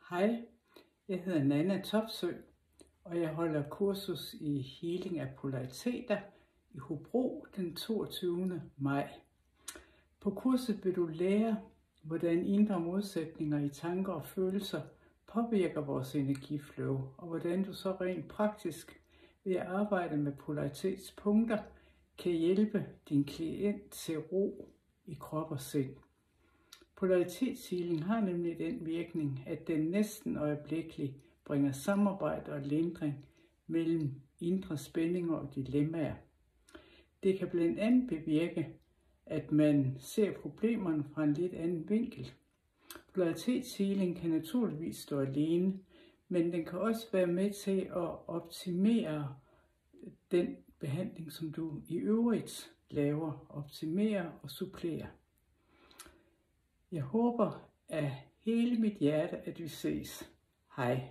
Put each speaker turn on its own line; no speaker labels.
Hej, jeg hedder Nanna Topsø, og jeg holder kursus i healing af polariteter i Hobro den 22. maj. På kurset vil du lære, hvordan indre modsætninger i tanker og følelser påvirker vores energiflow, og hvordan du så rent praktisk ved at arbejde med polaritetspunkter kan hjælpe din klient til ro i krop og sind. Polaritetshealing har nemlig den virkning, at den næsten øjeblikkeligt bringer samarbejde og lindring mellem indre spændinger og dilemmaer. Det kan blandt andet bevirke, at man ser problemerne fra en lidt anden vinkel. Polaritetshealing kan naturligvis stå alene, men den kan også være med til at optimere den behandling, som du i øvrigt laver, optimere og supplere. Jeg håber af hele mit hjerte, at vi ses. Hej.